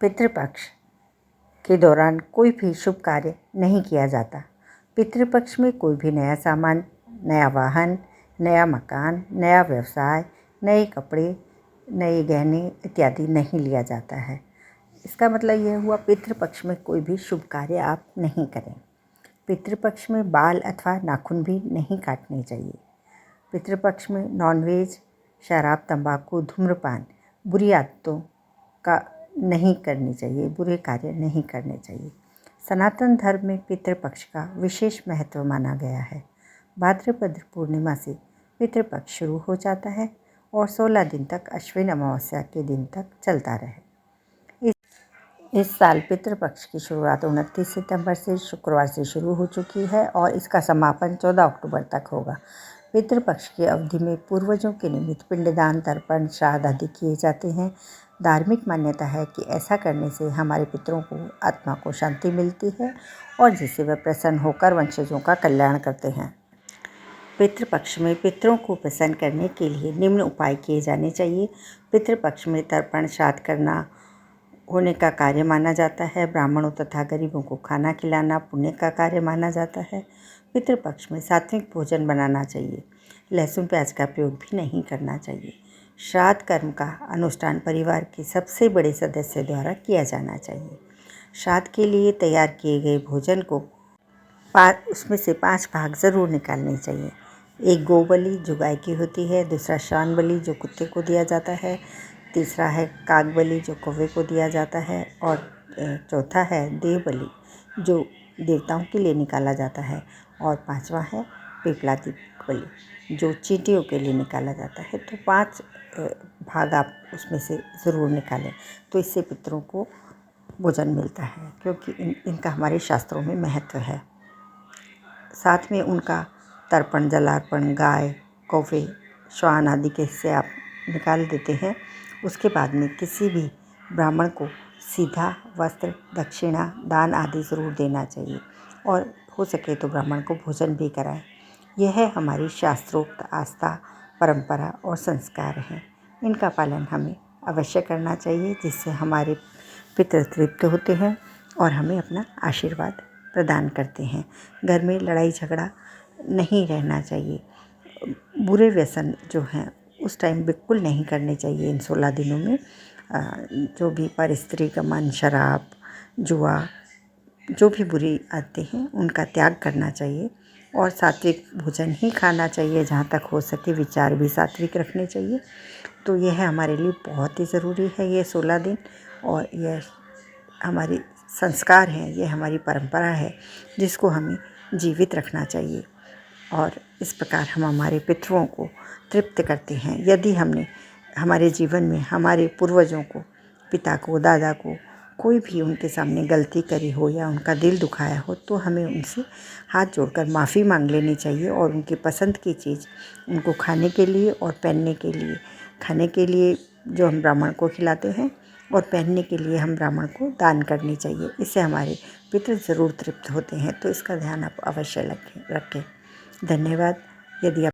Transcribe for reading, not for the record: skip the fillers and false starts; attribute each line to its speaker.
Speaker 1: पितृपक्ष के दौरान कोई भी शुभ कार्य नहीं किया जाता। पितृपक्ष में कोई भी नया सामान, नया वाहन, नया मकान, नया व्यवसाय, नए कपड़े, नए गहने इत्यादि नहीं लिया जाता है। इसका मतलब यह हुआ पितृपक्ष में कोई भी शुभ कार्य आप नहीं करें। पितृपक्ष में बाल अथवा नाखून भी नहीं काटने चाहिए। पितृपक्ष में नॉनवेज, शराब, तंबाकू, धूम्रपान, बुरी आदतों का नहीं करनी चाहिए, बुरे कार्य नहीं करने चाहिए। सनातन धर्म में पितृपक्ष का विशेष महत्व माना गया है। भाद्रपद पूर्णिमा से पितृपक्ष शुरू हो जाता है और 16 दिन तक अश्विन अमावस्या के दिन तक चलता रहे। इस साल पितृपक्ष की शुरुआत 29 सितंबर से शुक्रवार से शुरू हो चुकी है और इसका समापन 14 अक्टूबर तक होगा। पितृपक्ष की अवधि में पूर्वजों के निमित्त पिंडदान, तर्पण, श्राद्ध आदि किए जाते हैं। धार्मिक मान्यता है कि ऐसा करने से हमारे पितरों को आत्मा को शांति मिलती है और जिससे वे प्रसन्न होकर वंशजों का कल्याण करते हैं। पितृपक्ष में पितरों को प्रसन्न करने के लिए निम्न उपाय किए जाने चाहिए। पितृपक्ष में तर्पण, श्राद्ध करना होने का कार्य माना जाता है। ब्राह्मणों तथा गरीबों को खाना खिलाना पुण्य का कार्य माना जाता है। पितृपक्ष में सात्विक भोजन बनाना चाहिए। लहसुन प्याज का प्रयोग भी नहीं करना चाहिए। श्राद्ध कर्म का अनुष्ठान परिवार के सबसे बड़े सदस्य द्वारा किया जाना चाहिए। श्राद्ध के लिए तैयार किए गए भोजन को उसमें से 5 भाग ज़रूर निकालने चाहिए। एक गौ बलि जो गाय की होती है, दूसरा श्वान बलि जो कुत्ते को दिया जाता है, तीसरा है काग बलि जो कौवे को दिया जाता है और चौथा है देव बलि जो देवताओं के लिए निकाला जाता है और 5वां है पिपलादी बलि जो चींटियों के लिए निकाला जाता है। तो 5 भाग आप उसमें से ज़रूर निकालें, तो इससे पितरों को भोजन मिलता है, क्योंकि इनका हमारे शास्त्रों में महत्व है। साथ में उनका तर्पण, जलार्पण, गाय, कौवे, श्वान आदि के हिस्से आप निकाल देते हैं। उसके बाद में किसी भी ब्राह्मण को सीधा वस्त्र, दक्षिणा, दान आदि ज़रूर देना चाहिए और हो सके तो ब्राह्मण को भोजन भी कराएं। यह हमारी शास्त्रोक्त आस्था, परंपरा और संस्कार हैं। इनका पालन हमें अवश्य करना चाहिए, जिससे हमारे पितृ तृप्त होते हैं और हमें अपना आशीर्वाद प्रदान करते हैं। घर में लड़ाई झगड़ा नहीं रहना चाहिए। बुरे व्यसन जो हैं उस टाइम बिल्कुल नहीं करने चाहिए। इन 16 दिनों में जो भी परस्त्री गमन, शराब, जुआ, जो भी बुरी आदतें हैं उनका त्याग करना चाहिए और सात्विक भोजन ही खाना चाहिए। जहाँ तक हो सके विचार भी सात्विक रखने चाहिए। तो यह हमारे लिए बहुत ही ज़रूरी है, ये 16 दिन, और यह हमारी संस्कार हैं, ये हमारी परंपरा है जिसको हमें जीवित रखना चाहिए और इस प्रकार हम हमारे पितरों को तृप्त करते हैं। यदि हमने हमारे जीवन में हमारे पूर्वजों को, पिता को, दादा को कोई भी उनके सामने गलती करी हो या उनका दिल दुखाया हो, तो हमें उनसे हाथ जोड़कर माफ़ी मांग लेनी चाहिए और उनकी पसंद की चीज़ उनको खाने के लिए और पहनने के लिए, खाने के लिए जो हम ब्राह्मण को खिलाते हैं और पहनने के लिए हम ब्राह्मण को दान करनी चाहिए। इससे हमारे पितृ ज़रूर तृप्त होते हैं। तो इसका ध्यान आप अवश्य रखें। धन्यवाद। यदि आप